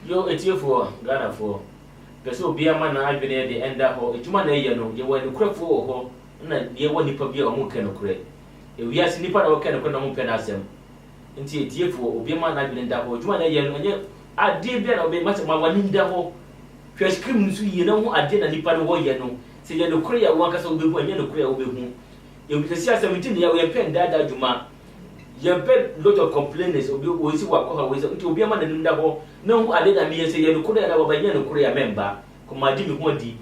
Yo, it's here for Ghana for. Because will be a man I've been at the end of it. You know, you were the crap for her, and you want to be a moon can create. If we are sleeping, I can put penasem. Into a tear for be a man I've been in that hole. You and yet I did better obey much of my one in the hole. Fresh cream, you know, I did a nipper war, you know. Say, you're the Korea workers will be when you're the Korea will be home. You can see 17 years, we have pen that Juma. You have lot of complainers will be see what always to be a man in the hole. No, I didn't mean say you couldn't have a Korea member. Come, my Jimmy Wondy,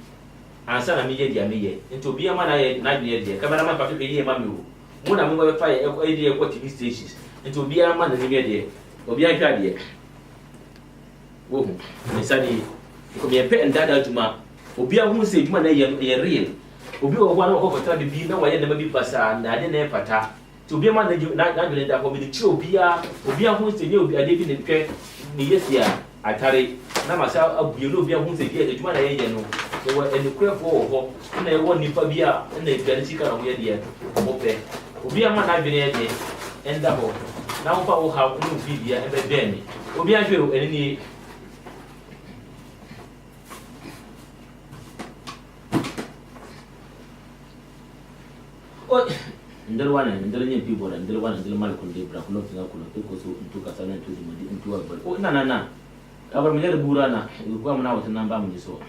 and son of me, and to be a man I had 9 years, cameraman, Papi, here, Mammy. One of them fire idea what TV stations, and to be a man in the media, or be a guardian. Oh, Miss Annie, could be a pet and dada to ma, or be a woman say, man, a real. Or be one over time to be no way never be passa, and I didn't pata. To be a man that you not going to be the true be a woman say you'll be a living in pet. Yes, yeah, I carry. Now myself, you know, be a woman say, yes, man, I know. They were in the crap for, and they want Nipabia, and they get a chicken on the idea. Okay. Obi a man I've been here, and double. Now, Papa have no video and a Benny. Obi a few any. Oh, the one and the people and the one and the Malcolm de Bracolot, because took us into a bird. Oh, no. Our Miller Burana, you come out and Nambam so.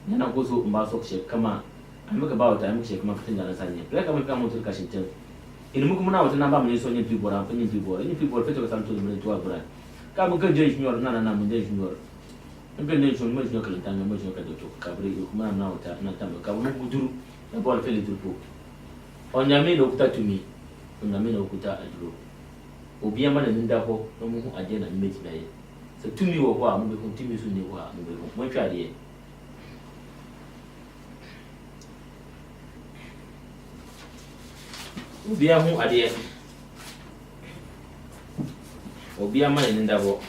Then I go to Maso shake, come on. I look about time, shake my finger and sign it. Like I will come to Cashington. In Mukuna was a number of Sony people and penny people, any people fit with some to the military brand. Come and judge your nana nomination. Implementation much no time, much no Cabri, you come now, not time, come do a ball fairly to poop. On Yamin Okuta to me, on Yamin Okuta and Drew. Obiaman and Indaho, no more again and meet me. So to me, while we continue to know one try here. Obi a ho ade obi a man in ndabo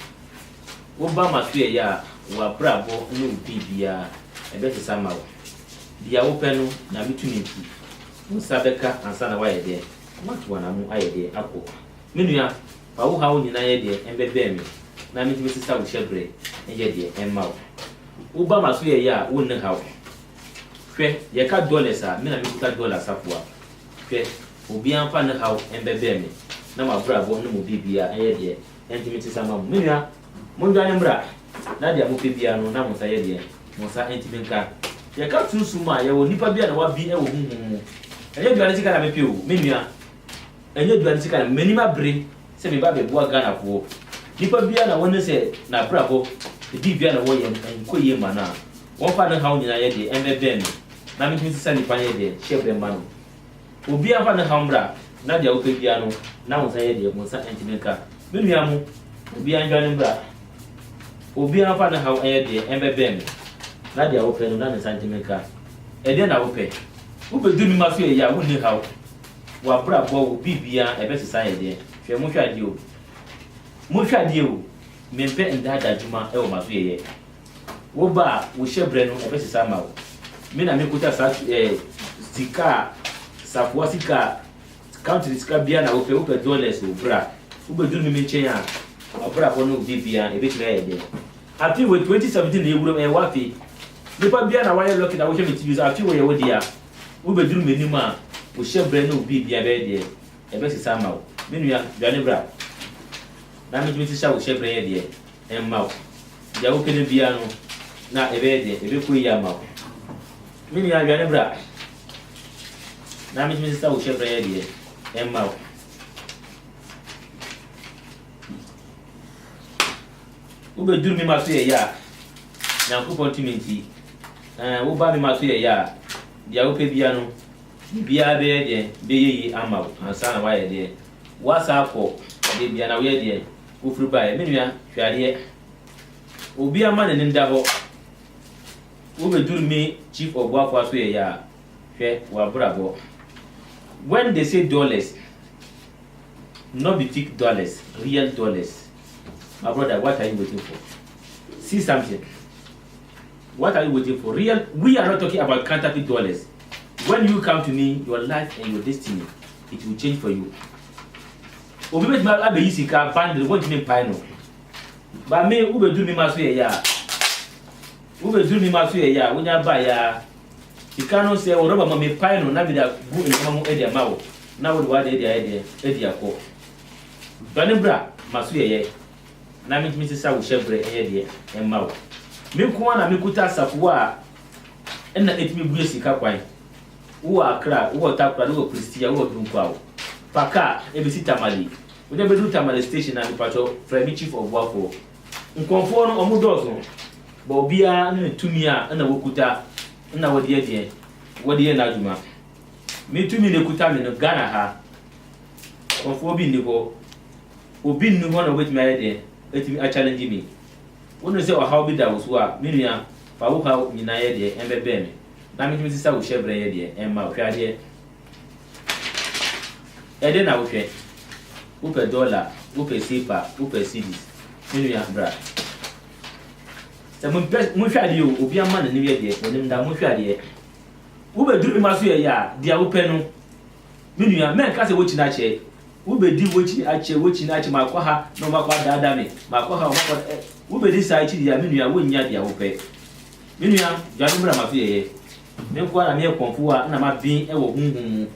wo ba ma so ya wa brabo ne obi bia e be te sama wo dia wo pe no na mitumi nti wo sabeka ansa na wa ye de matu na mu aye de akọ menua fa wo ha wo nyina ye de embebe me na mitumi sisa wo shebre ye de emma wo ba ma so ya wo ne ha wo hwe ye ka dollars a me na mi ka dollars apoa hwe obi amfa ne haw embebe me na ma brabo no mo bibia eye de entimiti sama mo menua mo dwane mbra na dia mo bibia no na mo sa ye de mo sa entiminka ye ka tunsu ma ye wo nipa bia na wa bi e wo huhumu enye dwane sika na mepe o menua enye dwane sika na menima bre se me ba be boa Ghana ko nipa bia na won se na brabo bibia na wo ye enkoye ma na won fa ne haw nyina ye de embebe me na mentimiti sa nipa ye de shebre ma no obi afa ne hambra na dia wo bia no na wo san ye de mo san entimenka menua mu obi anjwa ne mbra obi afa ne haw ye de embebe me na dia wo pe no na ne santimenka e de na wo pe wo be du mi ma so ye ya wo ni haw wa bra bo wo bibia e be sesa ye de hwe mo hwade o mo hwade o me mpe ndada juma e wo ma so ye wo ba wo shebre no e be sesa ma wo me na me kuta sa sika Safuasika country sika bia na ope dollars o bra ubeduru mi menchen a obra ko no bibia e betira ye de afi we 2017 na ewuro e wafi nipa bia na wire lock na wo hwe me use afi we ye wo dia ubeduru menim a wo shebre na bibia be de e be sisa ma wo menua dwane bra na me jimi sisa wo shebre ye de e ma wo ya wo kene bia no na e be de e be ko ya ma wo menua dwane bra na me jimi sisa wo shebre ye de e ma wo ube duru mi maso ye ya na kupon timenti wo ba mi maso ye ya dia wo pe bia no bia be ye be yi ama ansa na wa ye de wasa ko de bia na wo ye de wo furu ba ye menua hwade obi ama ne nda ho ube duru mi chief of work so ye ya hwe wa brabo when they say dollars not be fake dollars, real dollars. My brother, what are you waiting for? See something. What are you waiting for? Real. We are not talking about counterfeit dollars. When you come to me, your life and your destiny, it will change for you. Obi bet ma abe yisi ka bundle what you mean pay no. Ba me ubedu mi maso ye ya. Ubedu mi maso ye ya, wonya ba ya. Sika no se oroba ma me pai no na me da gu e ma e ma wo. Na wo de e akọ. Bani bra maso ye. Na me sisa wo shebre e de e ma wo. Me ko na me kuta safo a na etimi bue sika kwan. Wo Accra, wo Takra, wo Pristia, wo Dunkwa. Paka ebisi Tamale. We dey bedu Tamale station na pacho Fremi chief of Wafo. Nkonfo no omo dozo. Ba obia na tumi a na wokuta na wode na adwuma. Me tumi ne kuta me no Ghana ha. Konfo bi ni ho. Obi nnu ho na wetimi ayede, etimi a challenge me. Wonu se o how bi da wo so a me nua fa wo ha nyina yede embebe me. Na me timi sisa wo shebre yede emma hwade. Ede na wo hwe. Wo pe dollar, wo pe sipa, wo pe cedis. Me nua bra. Se mo hwade o obi amma na ne yede, onim da mo hwade. Wo be duru ma so ye ya, dia wo pe no. Me nua men ka se wo china che. Wo be di wo chi ache ma kwa ha no ma kwa dada me. Ma kwa ha o ma kwa wo be di sa chi dia me nua wo nya dia wo pe. Me nua jadu bra ma so ye. Me kwa na me konfu a na ma bin e wo hunhun.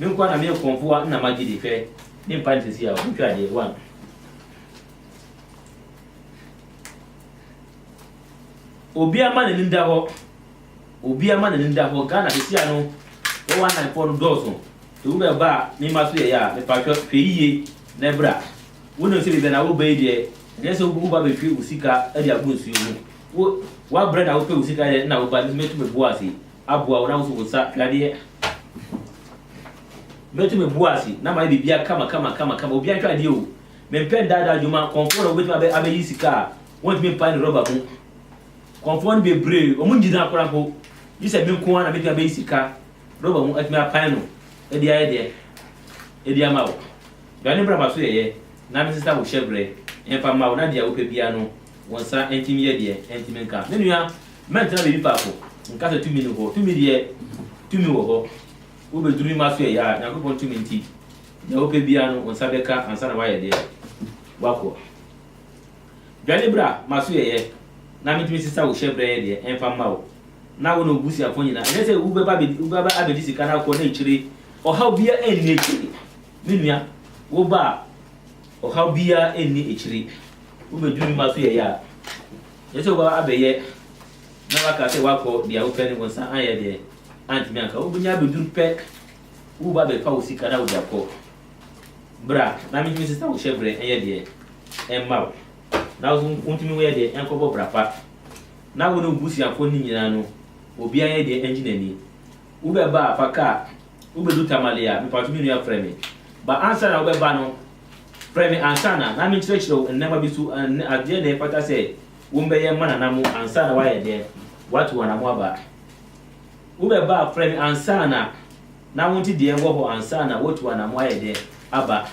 Me kwa na me konfu a na ma gidi fe. Ni mpa ntesi a wo hwade one. Obi ama na ninda ho. Obi ama na ninda ho Ghana besia no. Wo wan na for dozo. To be ba ni maso ye ya me pa hwe yiye na bra. Wo no se be na wo ba ide. Ne se wo ba be hwe usika e dia gonsu wo. Wa bra na wo pe usika ye na wo ba metu me boasi. Aboa wo na wo so sa hwade. Metu me boasi na ma bibia kama obi an hwade o. Me pen dada juma konforo wetu abe yisika. Won me pan rubber mu. Konforo be brave o mu njina akora po. Yise me nko na me abe yisika. Rubber mu atme apan no. Edi ama wo. Gani bra maso ye na me sista wo shebre. Empa ma wo na dia wo pe bia no. Wonsa entimi ye de entimi nka. Me nua mentra be bi papo. Nka se tumi no ho. Tumi de tumi wo ho. Wo be duru maso ye ya na ko tumi nti. Ya wo pe bia no wonsa beka ansa na wa ye de. Wako. Gani bra maso ye na me tumi sista wo shebre ye de empa ma wo. Na wo no busi afo nyina. Ene se wo be ba abedi sika na ko na ichire. O how bia eni echiri me nua wo ba o how bia eni echiri wo be duru maso ye ya yese wo ba abeye na waka se wako dia wo pe ni wonsa aye de antimi anka wo bunya be duru pe wo ba be fa wo sika na wo dia ko bra na mi sister wo shebre eye de emma na wo untimi wo ye de enko bo bra pa na wo no busi afo ni nyina no obi aye de engineer ni wo be ba afaka ubedu Tamale ya me patu mi nua frame ba answer na obeba no frame answer na mi chirechiro nnema bisu ade na pata se wo mbeye mana na mu answer na wa ye de watu wana mu aba ubeba frame answer na wonti de wo ho answer na watu wana mu ye de aba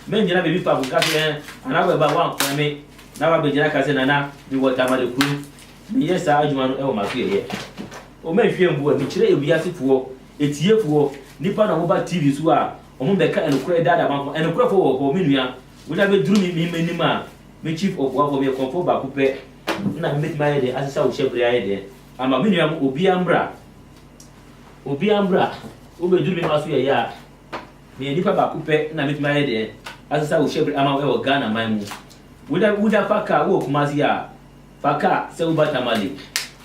me nyina be bi pa buka se ana obeba wa frame na wa be nyina ka se na mi wo Tamale kuru mi yesa adwuma no e wo maso ye o me hwe mbu mi chire ebi asefuo etiefuo nipa na wo ba TV so a omo beka enukure dada banko enukure fo wo mi nua wo da be duru mi manima me chief of Wafo me konfo ba kupe na me meet my de asesa wo shebre aye de ama mi nua obi ambra wo be duru mi maso ye ya me nipa ba kupe na meet my de asesa wo shebre ama wo Ghana man mu wo da faka wo Kumasi a faka se wo ba Tamale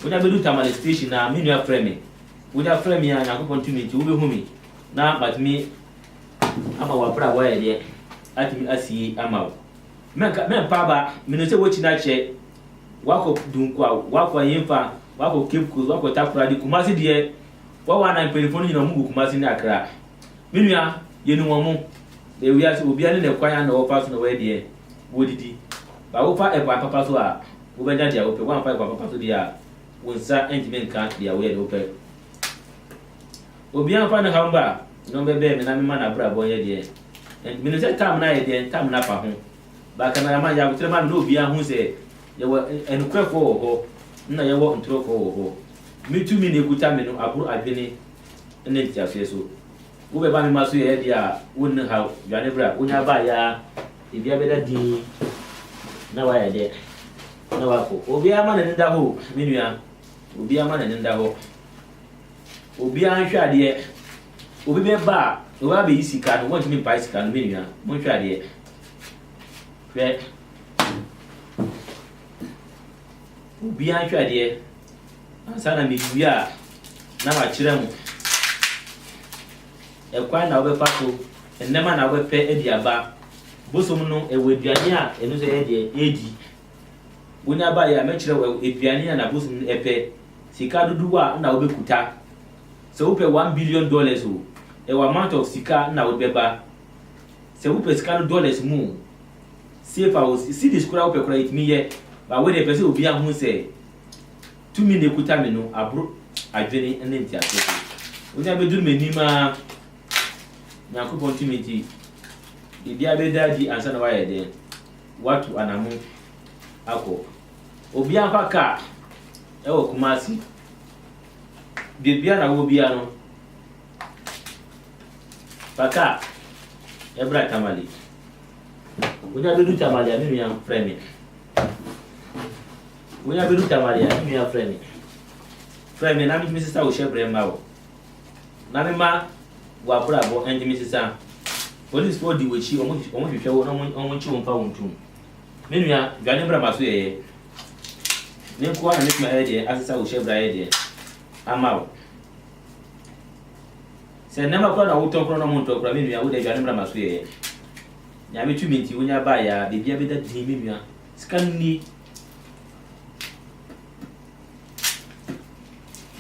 wo da be du Tamale station na mi nua frame wo da frame ya na ko continue wo be humi na batmi ama wa bra wa ye atimi asi ama men pa ba me se wo china che wako dunkwa wako yemfa wako kepku wako Takra di Kumasi de wa na pelefoni ni na mu Kumasi ni Accra menua ye ni won mu e wi ase obi ane ne kwan na wo pass na wa de wo didi ba wo fa e pa papa so a wo be dia wo pe wo fa e pa papa so dia wonsa entimi nka dia wo ye wo pe obi an fa na hamba no bebe me na me mana bra bo ye de en me no se tam na ye de tam na pa ho ba kana ma ya gutre ma no obi an hu se ye wo en kwefo ho na ye wo ntro ko ho me tu mi ne kuta me no aburu adwene ne ntia so wo be ba me maso ye de a won ha ya ne bra wo nya ba ya e bia be da din na why there na wako obi ama na nda ho menua obi ama na nda ho obi an hwa de obi be ba obi abe isika no want me buy sika no menua mo hwa de hwe obi an hwa de ansa na mewi a na ma kire mo ekwan na obe fato enema na obe pe ediaba bosom no eweduane a enu so edi wonya ba ya mekire eduane na bosom epe sika dudu a na obe kuta se wo pe $1 billion o e wa amount of sika na obe ba se wo pe sika dollars mu safe I was see this kura wo pe kura it me ye ba we dey person obi ahun se 2 minute kuta me no abro adwene ene ntiaso wonya be duru menima na kupon timiti bibia be daji ansa na waye de watu anamu ako obi anfa ka e wo Kumasi bibia na wo bia no paka ebra tamali wonya be du tamali ami ya frame wonya be du tamali ami ya frame na mi sister wo shebre mawo na me ma wa brabo enjimi sisa police for di wechi omo hwehwe wo na omo chi won fa won tum menua dwane bra maso ye ne ko na ne ma ye de asisa wo shebra ye de amawo se na ma ko na wo ton ko na mo ton ko menua wo de dwane bra maso ye nya me tumi nti wonya ba ya bibia be da di menua scan ni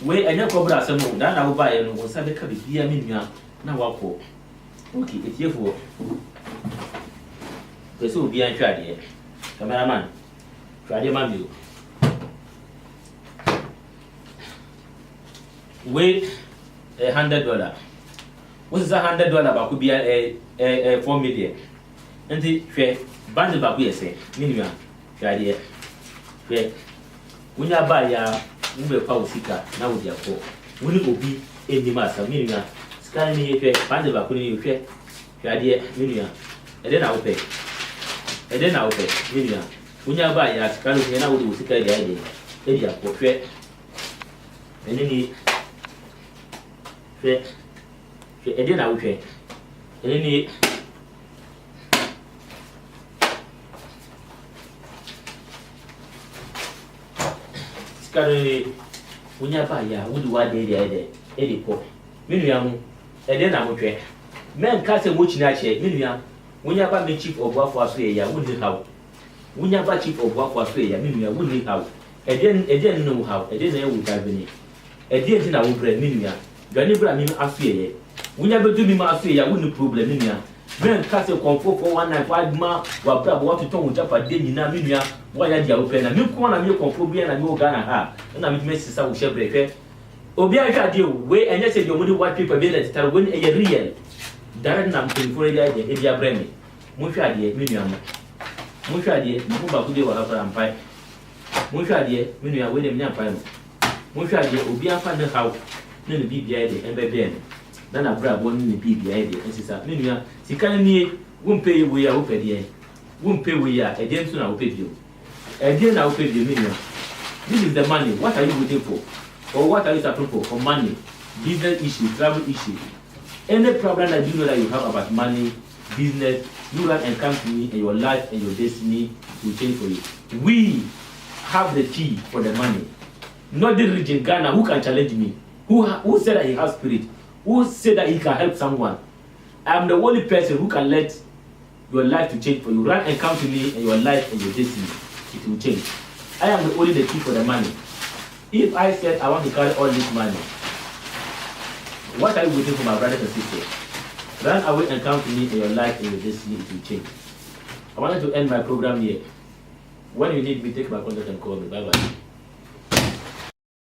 we anya ko bra asemo da na wo ba ye no wo sabe ka bibia menua na wako okay etiefo peso obi an hwa de cameraman hwa de ma mi we $100 what is $100 ba ko bia 4 million enti hwe band ba ko yese minua hwa de hwe wonya ba ya mbe pa osika na wo dia ko woni obi enima sa minua scan ni hwe band ba ko ni hwe hwa de minua ede na wo pe minua wonya ba ya scan ni na wo de osika de ade e dia ko hwe ene ni hwe ede na wo hwe ene ni skare wonya ba ya wo de wa de ede ko minua mu ede na wo hwe men ka se mo china che minua wonya ba me chief of wafo aso ya wo ni hawo wonya ba chief of wafo aso ya minua wo ni hawo ede no hawo ede na e wo tabini ede ti na wo bre minua dwane bra mi aso ya wonya be du mi ma aso ya wo ni problem minua men ka se konfo 419 ma wa bra bo to ton wo japa de nyina minua wo ya dia wo pe na mi ko na mi konfo bia na mi wo Ghana ha na mi me sisa wo shebre hwe obi a hwa de we enye se de omudi white paper be let tar when e real dare na mpenfo ya de e bia bremi mo hwa de minua mo hwa de mo ba ku de wa ha ampai mo hwa de minua we de mi ampai mo hwa de obi afa ne hawo ne ne bibia de embebe ne na bra bo ne bibia de ensisa minua sika ni wo mpe ye wo ya wo pede wo mpe wo ya e de ntu na wo pede e de na wo pede minua this is the money what are you waiting for or what are you suffering for money business issue travel issue any problem that you know that you have about money business you run and come to me and your life and your destiny will change for you. We have the key for the money, not the region Ghana who can challenge me, who said that he has spirit, who said that he can help someone. I am the only person who can let your life to change for you. Run and come to me and your life and your destiny, it will change. I am the only the key for the money. If I said I want to carry all this money, what are you waiting for, my brothers and sisters? Run away and come to me and your life and your destiny, it will change. I wanted to end my program here. When you need me, take my contact and call me. Bye-bye.